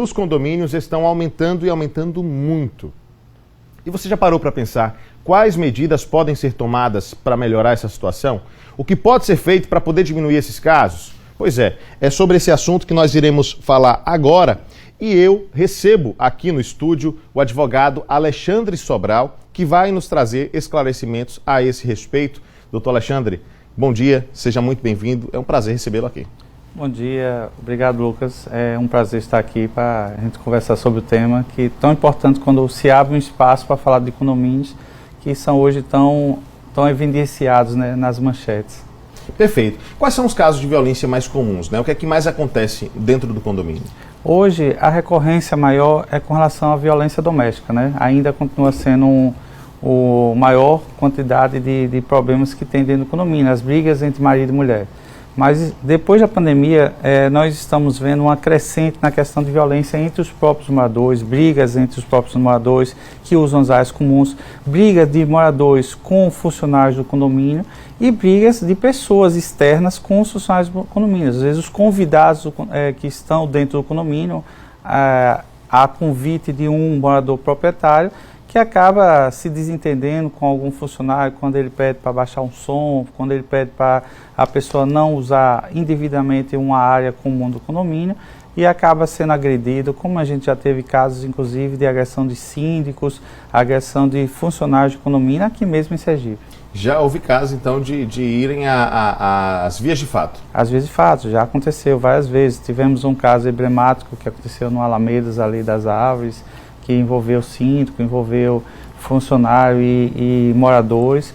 Os condomínios estão aumentando e aumentando muito. E você já parou para pensar quais medidas podem ser tomadas para melhorar essa situação? O que pode ser feito para poder diminuir esses casos? Pois é sobre esse assunto que nós iremos falar agora. E eu recebo aqui no estúdio o advogado Alexandre Sobral, que vai nos trazer esclarecimentos a esse respeito. Doutor Alexandre, bom dia, seja muito bem-vindo. É um prazer recebê-lo aqui. Bom dia, obrigado, Lucas. É um prazer estar aqui para a gente conversar sobre o tema que é tão importante quando se abre um espaço para falar de condomínios que são hoje tão evidenciados, né, nas manchetes. Perfeito. Quais são os casos de violência mais comuns, né? O que é que mais acontece dentro do condomínio? Hoje, a recorrência maior é com relação à violência doméstica, né? Ainda continua sendo a maior quantidade de problemas que tem dentro do condomínio, as brigas entre marido e mulher. Mas depois da pandemia, nós estamos vendo uma crescente na questão de violência entre os próprios moradores, brigas entre os próprios moradores que usam as áreas comuns, brigas de moradores com funcionários do condomínio e brigas de pessoas externas com os funcionários do condomínio. Às vezes os convidados que estão dentro do condomínio, a convite de um morador proprietário, que acaba se desentendendo com algum funcionário quando ele pede para baixar um som, quando ele pede para a pessoa não usar indevidamente uma área comum do condomínio e acaba sendo agredido, como a gente já teve casos, inclusive, de agressão de síndicos, agressão de funcionários de condomínio, aqui mesmo em Sergipe. Já houve casos, então, de irem às vias de fato? As vias de fato, já aconteceu várias vezes. Tivemos um caso emblemático que aconteceu no Alamedas, ali das Árvores, que envolveu síndico, envolveu funcionário e moradores.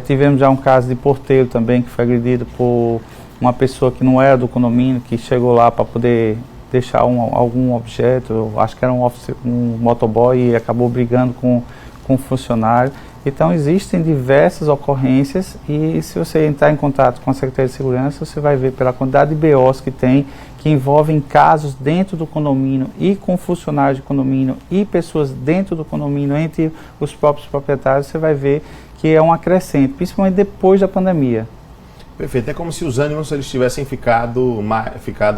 Tivemos já um caso de porteiro também, que foi agredido por uma pessoa que não era do condomínio, que chegou lá para poder deixar algum objeto, acho que era um motoboy, e acabou brigando com o funcionário. Então existem diversas ocorrências e se você entrar em contato com a Secretaria de Segurança, você vai ver pela quantidade de BOs que tem, que envolvem casos dentro do condomínio e com funcionários de condomínio e pessoas dentro do condomínio, entre os próprios proprietários, você vai ver que é uma crescente, principalmente depois da pandemia. Perfeito, é como se os ânimos eles tivessem ficado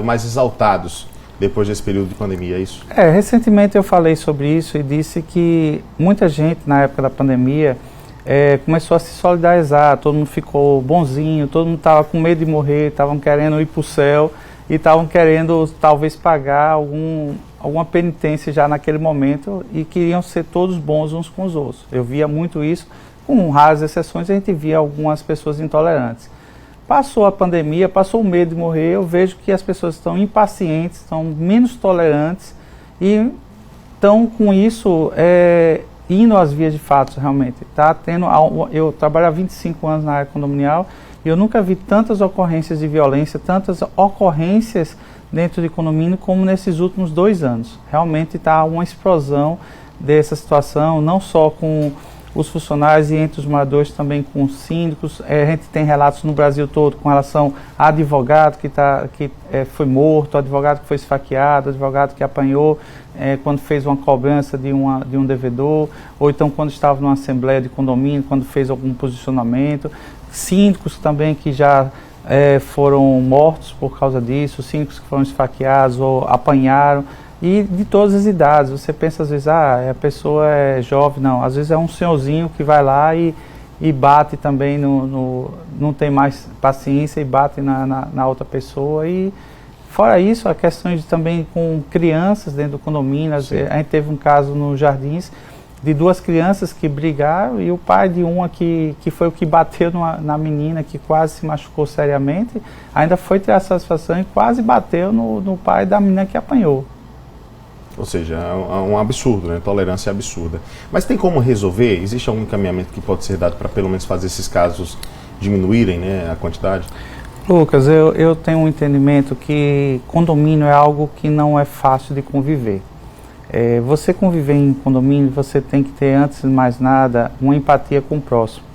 mais exaltados depois desse período de pandemia, é isso? Recentemente eu falei sobre isso e disse que muita gente na época da pandemia começou a se solidarizar, todo mundo ficou bonzinho, todo mundo estava com medo de morrer, estavam querendo ir para o céu e estavam querendo talvez pagar alguma penitência já naquele momento e queriam ser todos bons uns com os outros. Eu via muito isso, com raras exceções a gente via algumas pessoas intolerantes. Passou a pandemia, passou o medo de morrer, eu vejo que as pessoas estão impacientes, estão menos tolerantes e estão com isso indo às vias de fato realmente. Eu trabalho há 25 anos na área condominial e eu nunca vi tantas ocorrências de violência, tantas ocorrências dentro de condomínio como nesses últimos 2 anos. Realmente está uma explosão dessa situação, não só com os funcionários e entre os moradores também com os síndicos. A gente tem relatos no Brasil todo com relação a advogado que foi morto, advogado que foi esfaqueado, advogado que apanhou quando fez uma cobrança de um devedor, ou então quando estava numa assembleia de condomínio, quando fez algum posicionamento. Síndicos também que já foram mortos por causa disso, síndicos que foram esfaqueados ou apanharam. E de todas as idades, você pensa às vezes, a pessoa é jovem, não, às vezes é um senhorzinho que vai lá e bate também, não tem mais paciência e bate na outra pessoa. E fora isso, a questão também com crianças dentro do condomínio. A gente teve um caso no Jardins de 2 crianças que brigaram e o pai de uma que foi o que bateu na menina, que quase se machucou seriamente, ainda foi ter a satisfação e quase bateu no pai da menina que apanhou. Ou seja, é um absurdo, né? Tolerância absurda. Mas tem como resolver? Existe algum encaminhamento que pode ser dado para pelo menos fazer esses casos diminuírem, né, a quantidade? Lucas, eu tenho um entendimento que condomínio é algo que não é fácil de conviver. Você conviver em condomínio, você tem que ter, antes de mais nada, uma empatia com o próximo.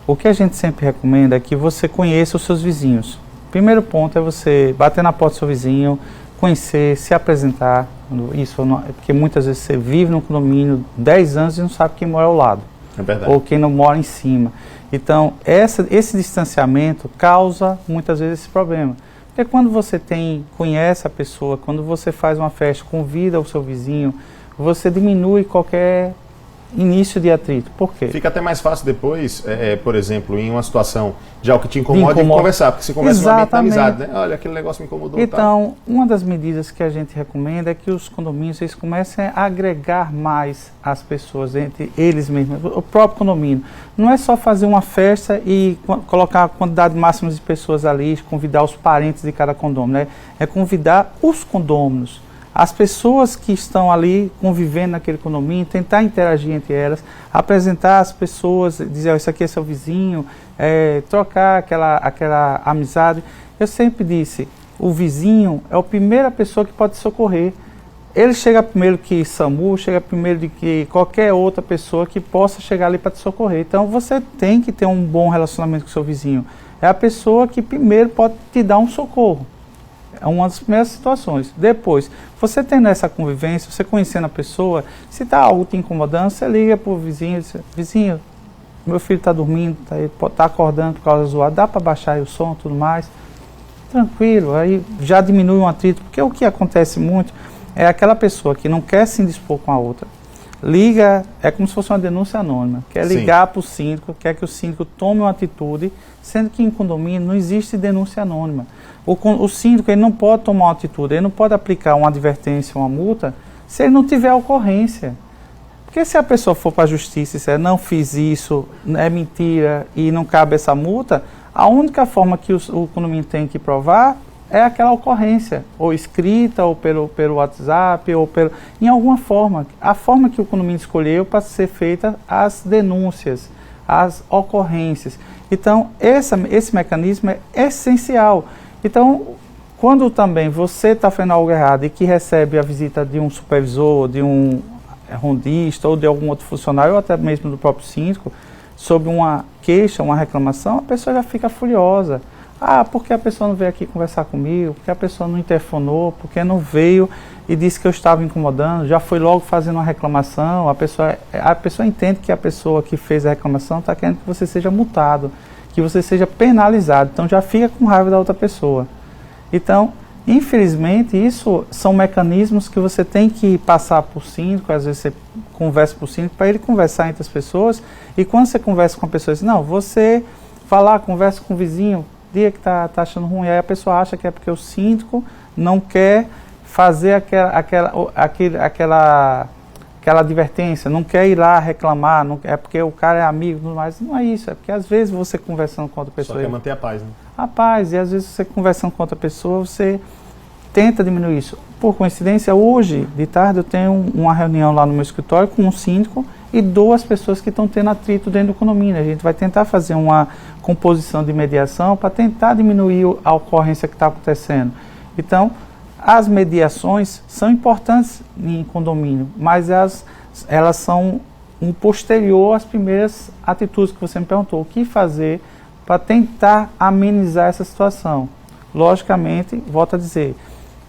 O que a gente sempre recomenda é que você conheça os seus vizinhos. O primeiro ponto é você bater na porta do seu vizinho, conhecer, se apresentar. Isso porque muitas vezes você vive no condomínio 10 anos e não sabe quem mora ao lado. É verdade. Ou quem não mora em cima. Então, esse distanciamento causa muitas vezes esse problema. Porque quando você conhece a pessoa, quando você faz uma festa, convida o seu vizinho, você diminui qualquer início de atrito. Por quê? Fica até mais fácil depois, por exemplo, em uma situação de algo que te incomoda, de conversar, porque você começa uma amizade, né? Olha, aquele negócio me incomodou. Então, uma das medidas que a gente recomenda é que os condomínios eles comecem a agregar mais as pessoas entre eles mesmos, o próprio condomínio. Não é só fazer uma festa e colocar a quantidade máxima de pessoas ali, convidar os parentes de cada condômino, né? É convidar os condôminos. As pessoas que estão ali convivendo naquele condomínio, tentar interagir entre elas, apresentar as pessoas, dizer, isso aqui é seu vizinho, trocar aquela amizade. Eu sempre disse, o vizinho é a primeira pessoa que pode socorrer. Ele chega primeiro que SAMU, chega primeiro de que qualquer outra pessoa que possa chegar ali para te socorrer. Então você tem que ter um bom relacionamento com o seu vizinho. É a pessoa que primeiro pode te dar um socorro. É uma das primeiras situações. Depois, você tendo essa convivência, você conhecendo a pessoa, se está algo te incomodando, você liga para o vizinho e diz, vizinho, meu filho está dormindo, está acordando por causa do zoado, dá para baixar aí o som e tudo mais. Tranquilo, aí já diminui um atrito, porque o que acontece muito é aquela pessoa que não quer se indispor com a outra, liga, é como se fosse uma denúncia anônima, quer ligar para o síndico, quer que o síndico tome uma atitude, sendo que em condomínio não existe denúncia anônima. O síndico ele não pode tomar uma atitude, ele não pode aplicar uma advertência, uma multa, se ele não tiver ocorrência. Porque se a pessoa for para a justiça e disser, não fiz isso, é mentira e não cabe essa multa, a única forma que o condomínio tem que provar é aquela ocorrência, ou escrita, ou pelo WhatsApp, ou em alguma forma. A forma que o condomínio escolheu para ser feita as denúncias, as ocorrências. Então, esse mecanismo é essencial. Então, quando também você está fazendo algo errado e que recebe a visita de um supervisor, de um rondista ou de algum outro funcionário, ou até mesmo do próprio síndico, sobre uma queixa, uma reclamação, a pessoa já fica furiosa. Ah, porque a pessoa não veio aqui conversar comigo, porque a pessoa não interfonou, porque não veio e disse que eu estava incomodando, já foi logo fazendo uma reclamação, a pessoa entende que a pessoa que fez a reclamação está querendo que você seja multado, que você seja penalizado, então já fica com raiva da outra pessoa. Então, infelizmente, isso são mecanismos que você tem que passar por síndico, às vezes você conversa por síndico, para ele conversar entre as pessoas, e quando você conversa com a pessoa, diz, não, você vai lá, conversa com o vizinho, dia que tá achando ruim, aí a pessoa acha que é porque o síndico não quer fazer aquela advertência, não quer ir lá reclamar, não, é porque o cara é amigo, mas não é isso, é porque às vezes você conversando com outra pessoa... Só quer manter a paz, né? A paz, e às vezes você conversando com outra pessoa, você tenta diminuir isso. Por coincidência, hoje, de tarde, eu tenho uma reunião lá no meu escritório com um síndico e 2 pessoas que estão tendo atrito dentro do condomínio. A gente vai tentar fazer uma composição de mediação para tentar diminuir a ocorrência que está acontecendo. Então, as mediações são importantes em condomínio, mas elas são um posterior às primeiras atitudes que você me perguntou. O que fazer para tentar amenizar essa situação? Logicamente, volto a dizer,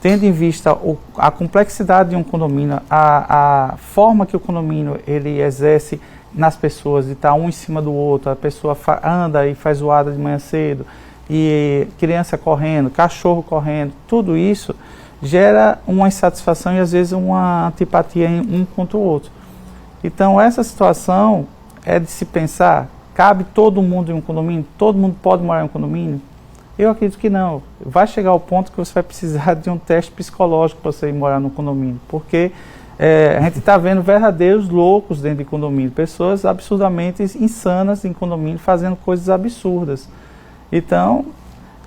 tendo em vista a complexidade de um condomínio, a forma que o condomínio ele exerce nas pessoas, de estar um em cima do outro, a pessoa anda e faz zoada de manhã cedo, e criança correndo, cachorro correndo, tudo isso gera uma insatisfação e às vezes uma antipatia um contra o outro. Então essa situação é de se pensar, cabe todo mundo em um condomínio? Todo mundo pode morar em um condomínio? Eu acredito que não. Vai chegar ao ponto que você vai precisar de um teste psicológico para você ir morar no condomínio, porque a gente está vendo verdadeiros loucos dentro de condomínio, pessoas absurdamente insanas em condomínio fazendo coisas absurdas. Então,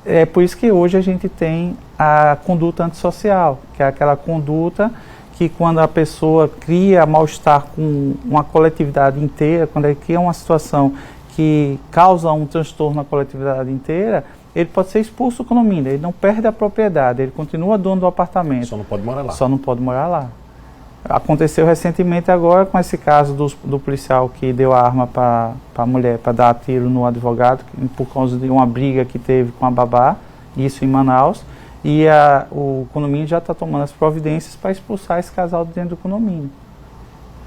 é por isso que hoje a gente tem a conduta antissocial, que é aquela conduta que quando a pessoa cria mal-estar com uma coletividade inteira, quando ele cria uma situação que causa um transtorno na coletividade inteira, ele pode ser expulso do condomínio, ele não perde a propriedade, ele continua dono do apartamento. Só não pode morar lá. Só não pode morar lá. Aconteceu recentemente agora com esse caso do policial que deu a arma para a mulher, para dar tiro no advogado, por causa de uma briga que teve com a babá, isso em Manaus, e o condomínio já está tomando as providências para expulsar esse casal de dentro do condomínio.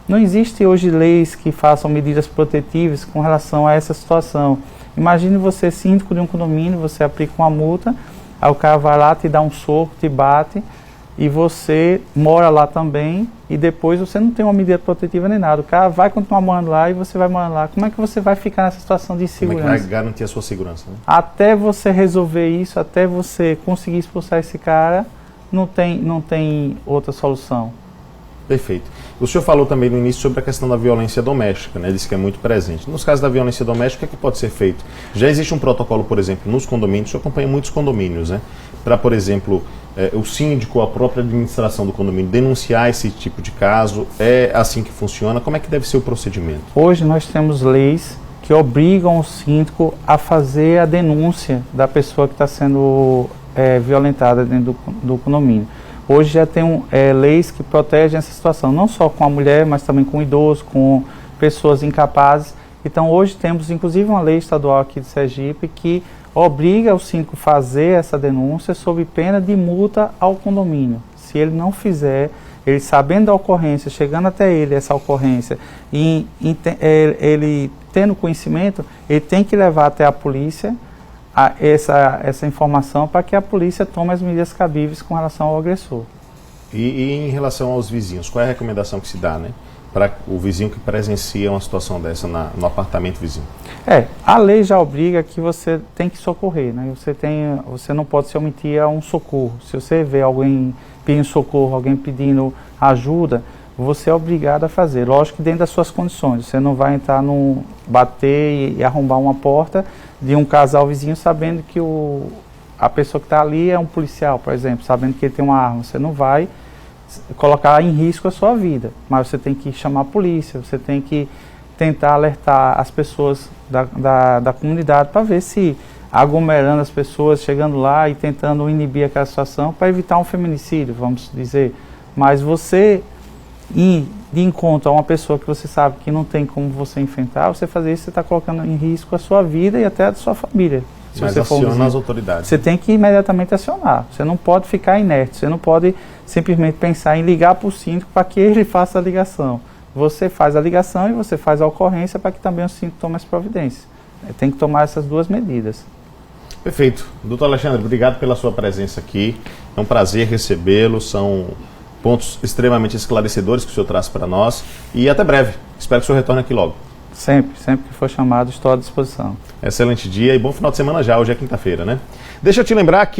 Não existe hoje leis que façam medidas protetivas com relação a essa situação. Imagine você, síndico de um condomínio, você aplica uma multa, aí o cara vai lá, te dá um soco, te bate, e você mora lá também, e depois você não tem uma medida protetiva nem nada. O cara vai continuar morando lá e você vai morando lá. Como é que você vai ficar nessa situação de insegurança? Como é que vai garantir a sua segurança, né? Até você resolver isso, até você conseguir expulsar esse cara, não tem outra solução. Perfeito. O senhor falou também no início sobre a questão da violência doméstica, né? Disse que é muito presente. Nos casos da violência doméstica, o que pode ser feito? Já existe um protocolo, por exemplo, nos condomínios, o senhor acompanha muitos condomínios, né? Para, por exemplo, o síndico, a própria administração do condomínio denunciar esse tipo de caso. É assim que funciona? Como é que deve ser o procedimento? Hoje nós temos leis que obrigam o síndico a fazer a denúncia da pessoa que está sendo violentada dentro do condomínio. Hoje já tem leis que protegem essa situação, não só com a mulher, mas também com o idoso, com pessoas incapazes. Então hoje temos inclusive uma lei estadual aqui de Sergipe que obriga o síndico a fazer essa denúncia sob pena de multa ao condomínio. Se ele não fizer, ele sabendo da ocorrência, chegando até ele essa ocorrência, e ele tendo conhecimento, ele tem que levar até a polícia essa informação para que a polícia tome as medidas cabíveis com relação ao agressor. E em relação aos vizinhos, qual é a recomendação que se dá, né, para o vizinho que presencia uma situação dessa no apartamento vizinho? A lei já obriga que você tem que socorrer, né? Você não pode se omitir a um socorro. Se você vê alguém pedindo socorro, alguém pedindo ajuda, você é obrigado a fazer. Lógico que dentro das suas condições. Você não vai entrar bater e arrombar uma porta de um casal vizinho sabendo que a pessoa que está ali é um policial, por exemplo, sabendo que ele tem uma arma. Você não vai colocar em risco a sua vida, mas você tem que chamar a polícia, você tem que tentar alertar as pessoas da comunidade para ver se aglomerando as pessoas, chegando lá e tentando inibir aquela situação para evitar um feminicídio, vamos dizer. Mas você ir de encontro a uma pessoa que você sabe que não tem como você enfrentar, você fazer isso, você está colocando em risco a sua vida e até a sua família. Mas aciona as autoridades. Você tem que imediatamente acionar. Você não pode ficar inerte. Você não pode simplesmente pensar em ligar para o síndico para que ele faça a ligação. Você faz a ligação e você faz a ocorrência para que também o síndico tome as providências. Tem que tomar essas duas medidas. Perfeito. Doutor Alexandre, obrigado pela sua presença aqui. É um prazer recebê-lo. São pontos extremamente esclarecedores que o senhor traz para nós. E até breve. Espero que o senhor retorne aqui logo. Sempre que for chamado, estou à disposição. Excelente dia e bom final de semana já. Hoje é quinta-feira, né? Deixa eu te lembrar que